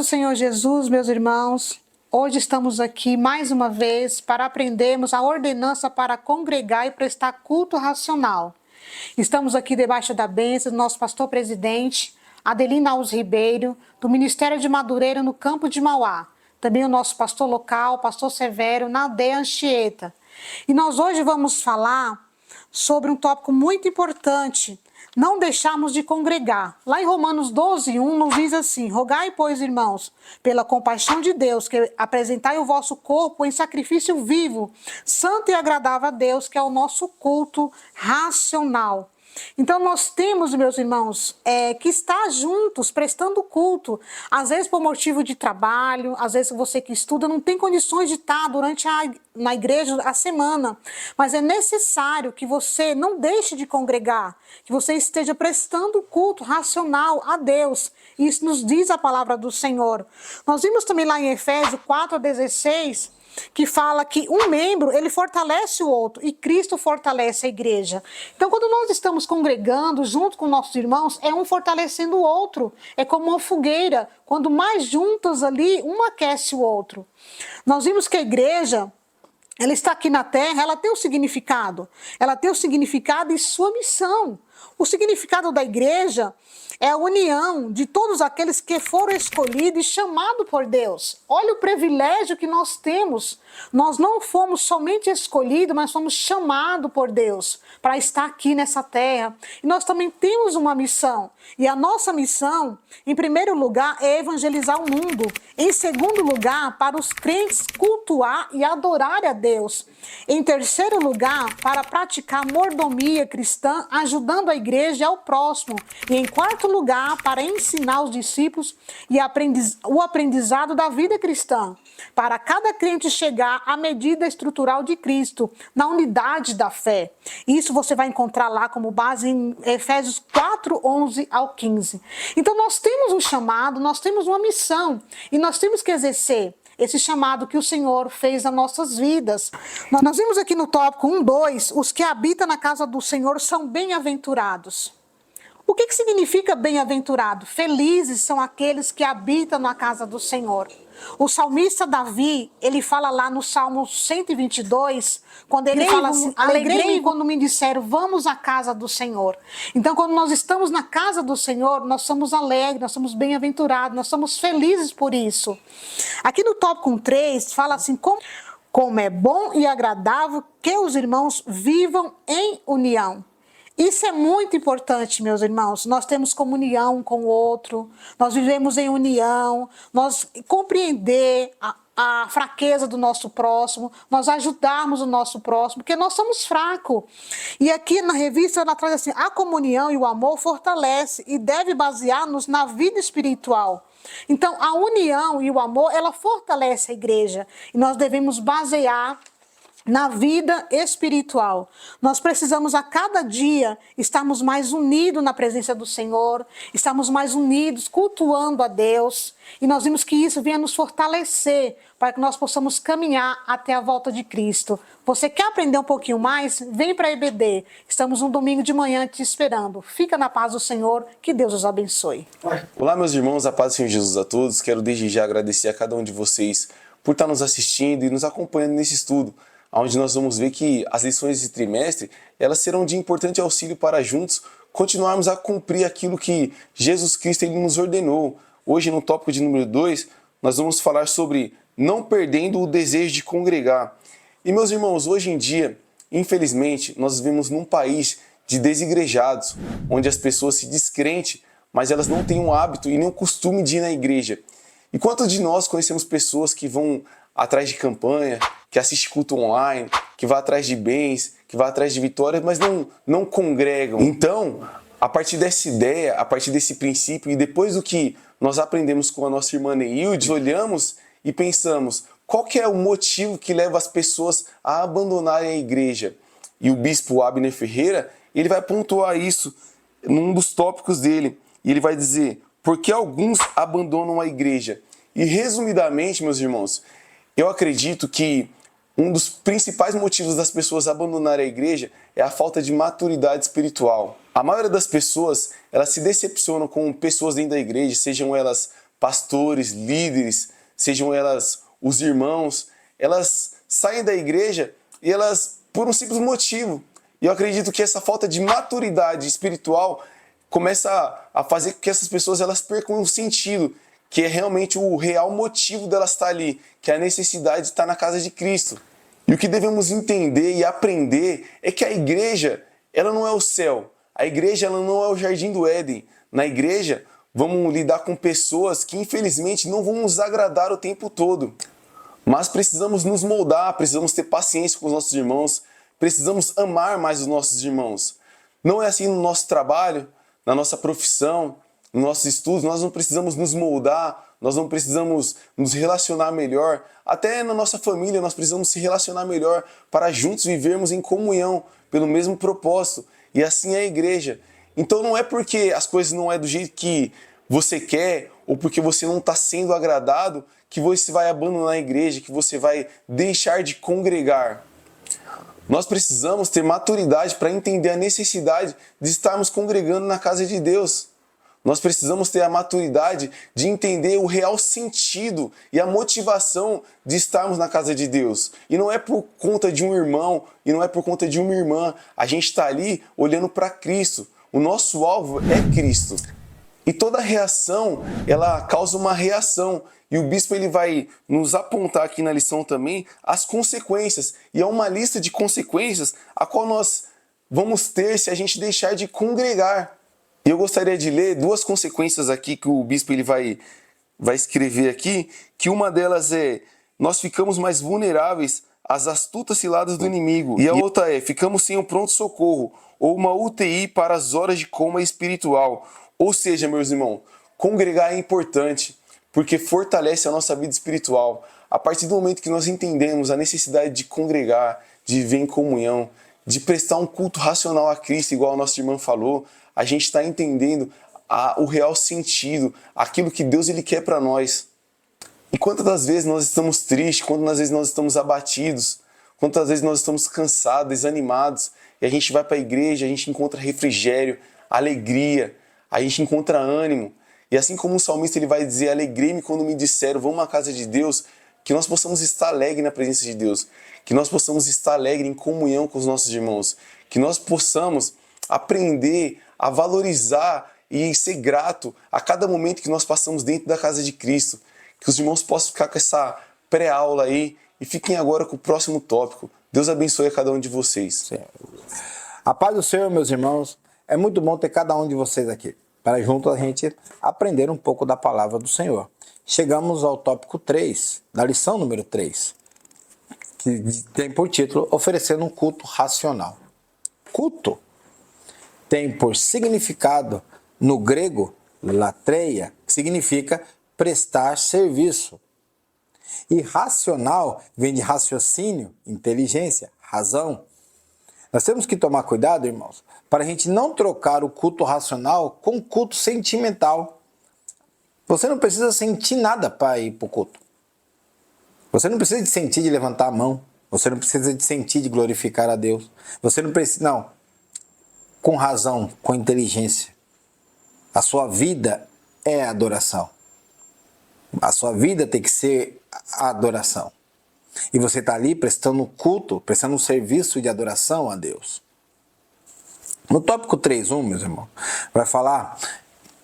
do Senhor Jesus, meus irmãos, hoje estamos aqui mais uma vez para aprendermos a ordenança para congregar e prestar culto racional. Estamos aqui debaixo da bênção do nosso pastor presidente, Adelino Alves Ribeiro, do Ministério de Madureira, no campo de Mauá. Também o nosso pastor local, pastor Severo, na aldeia Anchieta. E nós hoje vamos falar sobre um tópico muito importante: não deixarmos de congregar. Lá em Romanos 12:1 nos diz assim: rogai, pois, irmãos, pela compaixão de Deus, que apresentai o vosso corpo em sacrifício vivo, santo e agradável a Deus, que é o nosso culto racional. Então nós temos, meus irmãos, que estar juntos, prestando culto. Às vezes por motivo de trabalho, às vezes você que estuda não tem condições de estar na igreja a semana. Mas é necessário que você não deixe de congregar, que você esteja prestando culto racional a Deus. Isso nos diz a palavra do Senhor. Nós vimos também lá em Efésios 4:16, que fala que um membro, ele fortalece o outro, e Cristo fortalece a igreja. Então, quando nós estamos congregando junto com nossos irmãos, é um fortalecendo o outro. É como uma fogueira, quando mais juntos ali, um aquece o outro. Nós vimos que a igreja, ela está aqui na terra, ela tem um significado. Ela tem o significado e sua missão. O significado da igreja é a união de todos aqueles que foram escolhidos e chamados por Deus. Olha o privilégio que nós temos. Nós não fomos somente escolhidos, mas fomos chamados por Deus para estar aqui nessa terra. E nós também temos uma missão. E a nossa missão, em primeiro lugar, é evangelizar o mundo. Em segundo lugar, para os crentes cultuar e adorar a Deus. Em terceiro lugar, para praticar mordomia cristã, ajudando a igreja e ao próximo. E em quarto lugar, para ensinar os discípulos e o aprendizado da vida cristã. Para cada crente chegar à medida estrutural de Cristo, na unidade da fé. Isso você vai encontrar lá como base em Efésios 4:11-15. Então nós temos um chamado, nós temos uma missão e nós temos que exercer esse chamado que o Senhor fez nas nossas vidas. Nós vimos aqui no tópico 1:2, os que habitam na casa do Senhor são bem-aventurados. O que significa bem-aventurado? Felizes são aqueles que habitam na casa do Senhor. O salmista Davi, ele fala lá no Salmo 122, quando ele fala assim: alegrei-me quando me disseram, vamos à casa do Senhor. Então, quando nós estamos na casa do Senhor, nós somos alegres, nós somos bem-aventurados, nós somos felizes por isso. Aqui no tópico 3, fala assim: como é bom e agradável que os irmãos vivam em união. Isso é muito importante, meus irmãos. Nós temos comunhão um com o outro, nós vivemos em união, nós compreender a fraqueza do nosso próximo, nós ajudarmos o nosso próximo, porque nós somos fracos. E aqui na revista ela traz assim: a comunhão e o amor fortalece e deve basear-nos na vida espiritual. Então, a união e o amor, ela fortalece a igreja. E nós devemos basear na vida espiritual. Nós precisamos a cada dia estarmos mais unidos na presença do Senhor, estarmos mais unidos, cultuando a Deus. E nós vimos que isso venha nos fortalecer para que nós possamos caminhar até a volta de Cristo. Você quer aprender um pouquinho mais? Vem para a EBD. Estamos um domingo de manhã te esperando. Fica na paz do Senhor, que Deus os abençoe. Olá, meus irmãos, a paz do Senhor Jesus a todos. Quero desde já agradecer a cada um de vocês por estar nos assistindo e nos acompanhando nesse estudo, onde nós vamos ver que as lições desse trimestre, elas serão de importante auxílio para juntos continuarmos a cumprir aquilo que Jesus Cristo ele nos ordenou. Hoje, no tópico de número 2, nós vamos falar sobre não perdendo o desejo de congregar. E, meus irmãos, hoje em dia, infelizmente, nós vivemos num país de desigrejados, onde as pessoas se descrentem, mas elas não têm um hábito e nem o costume de ir na igreja. E quantos de nós conhecemos pessoas que vão atrás de campanha, que assiste culto online, que vai atrás de bens, que vai atrás de vitórias, mas não congregam. Então, a partir dessa ideia, a partir desse princípio, e depois do que nós aprendemos com a nossa irmã Neilde, olhamos e pensamos, qual que é o motivo que leva as pessoas a abandonarem a igreja? E o bispo Abner Ferreira, ele vai pontuar isso num dos tópicos dele, e ele vai dizer, por que alguns abandonam a igreja? E resumidamente, meus irmãos, eu acredito que um dos principais motivos das pessoas abandonarem a igreja é a falta de maturidade espiritual. A maioria das pessoas, elas se decepcionam com pessoas dentro da igreja, sejam elas pastores, líderes, sejam elas os irmãos, elas saem da igreja e elas, por um simples motivo. E eu acredito que essa falta de maturidade espiritual começa a fazer com que essas pessoas elas percam o sentido, que é realmente o real motivo delas estar ali, que é a necessidade de estar na casa de Cristo. E o que devemos entender e aprender é que a igreja, ela não é o céu. A igreja, ela não é o jardim do Éden. Na igreja, vamos lidar com pessoas que infelizmente não vão nos agradar o tempo todo. Mas precisamos nos moldar, precisamos ter paciência com os nossos irmãos, precisamos amar mais os nossos irmãos. Não é assim no nosso trabalho, na nossa profissão, nos nossos estudos, nós não precisamos nos moldar, nós não precisamos nos relacionar melhor. Até na nossa família nós precisamos se relacionar melhor para juntos vivermos em comunhão, pelo mesmo propósito. E assim é a igreja. Então não é porque as coisas não é do jeito que você quer ou porque você não está sendo agradado que você vai abandonar a igreja, que você vai deixar de congregar. Nós precisamos ter maturidade para entender a necessidade de estarmos congregando na casa de Deus. Nós precisamos ter a maturidade de entender o real sentido e a motivação de estarmos na casa de Deus. E não é por conta de um irmão, e não é por conta de uma irmã. A gente está ali olhando para Cristo. O nosso alvo é Cristo. E toda reação, ela causa uma reação. E o bispo ele vai nos apontar aqui na lição também as consequências. E é uma lista de consequências a qual nós vamos ter se a gente deixar de congregar. E eu gostaria de ler duas consequências aqui que o bispo ele vai escrever aqui, que uma delas é: nós ficamos mais vulneráveis às astutas ciladas do inimigo. E a outra é: ficamos sem um pronto-socorro ou uma UTI para as horas de coma espiritual. Ou seja, meus irmãos, congregar é importante, porque fortalece a nossa vida espiritual. A partir do momento que nós entendemos a necessidade de congregar, de viver em comunhão, de prestar um culto racional a Cristo, igual a nossa irmã falou, a gente está entendendo o real sentido, aquilo que Deus ele quer para nós. E quantas das vezes nós estamos tristes, quantas das vezes nós estamos abatidos, quantas vezes nós estamos cansados, desanimados, e a gente vai para a igreja, a gente encontra refrigério, alegria, a gente encontra ânimo. E assim como o salmista ele vai dizer: alegrei-me quando me disseram, vamos à casa de Deus, que nós possamos estar alegres na presença de Deus, que nós possamos estar alegres em comunhão com os nossos irmãos, que nós possamos aprender a valorizar e ser grato a cada momento que nós passamos dentro da casa de Cristo. Que os irmãos possam ficar com essa pré-aula aí e fiquem agora com o próximo tópico. Deus abençoe a cada um de vocês. Sim. A paz do Senhor, meus irmãos. É muito bom ter cada um de vocês aqui, para junto a gente aprender um pouco da palavra do Senhor. Chegamos ao tópico 3, da lição número 3, que tem por título Oferecendo um culto racional. Culto tem por significado, no grego, latreia, que significa prestar serviço. E racional vem de raciocínio, inteligência, razão. Nós temos que tomar cuidado, irmãos, para a gente não trocar o culto racional com o culto sentimental. Você não precisa sentir nada para ir para o culto. Você não precisa de sentir de levantar a mão. Você não precisa de sentir de glorificar a Deus. Você não precisa, não. Com razão, com inteligência. A sua vida é adoração. A sua vida tem que ser a adoração. E você está ali prestando culto, prestando um serviço de adoração a Deus. No tópico 3.1, meus irmãos, vai falar,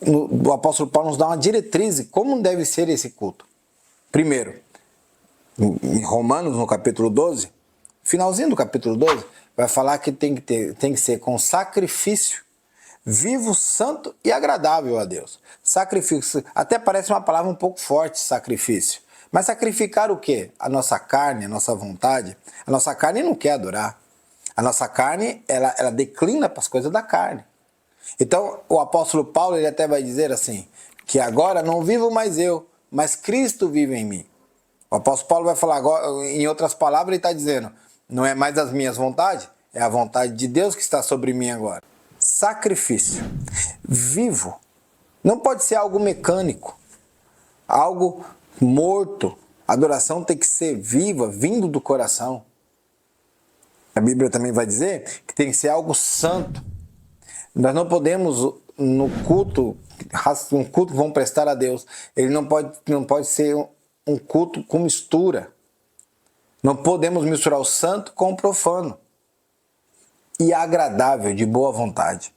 o apóstolo Paulo nos dá uma diretriz de como deve ser esse culto. Primeiro, em Romanos, no capítulo 12, finalzinho do capítulo 12, vai falar que tem que ser com sacrifício vivo, santo e agradável a Deus. Sacrifício, até parece uma palavra um pouco forte, sacrifício. Mas sacrificar o quê? A nossa carne, a nossa vontade. A nossa carne não quer adorar. A nossa carne, ela declina para as coisas da carne. Então, o apóstolo Paulo, ele até vai dizer assim, que agora não vivo mais eu, mas Cristo vive em mim. O apóstolo Paulo vai falar agora, em outras palavras, ele está dizendo, não é mais as minhas vontades, é a vontade de Deus que está sobre mim agora. Sacrifício vivo não pode ser algo mecânico, algo morto. A adoração tem que ser viva, vindo do coração. A Bíblia também vai dizer que tem que ser algo santo. Nós não podemos, no culto que vão prestar a Deus, ele não pode ser um culto com mistura. Não podemos misturar o santo com o profano. E agradável, de boa vontade.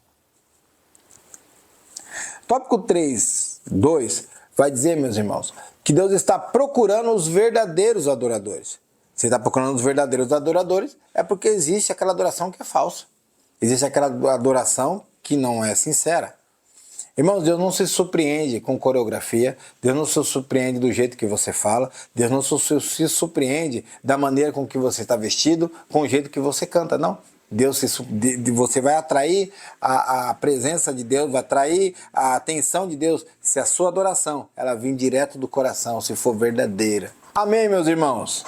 Tópico 3.2 vai dizer, meus irmãos, que Deus está procurando os verdadeiros adoradores. Se está procurando os verdadeiros adoradores, é porque existe aquela adoração que é falsa. Existe aquela adoração que não é sincera. Irmãos, Deus não se surpreende com coreografia, Deus não se surpreende do jeito que você fala, Deus não se surpreende da maneira com que você está vestido, com o jeito que você canta, não. Você vai atrair a presença de Deus, vai atrair a atenção de Deus, se a sua adoração ela vir direto do coração, se for verdadeira. Amém, meus irmãos?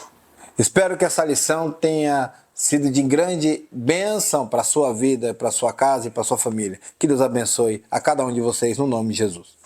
Espero que essa lição tenha sido de grande bênção para a sua vida, para a sua casa e para a sua família. Que Deus abençoe a cada um de vocês no nome de Jesus.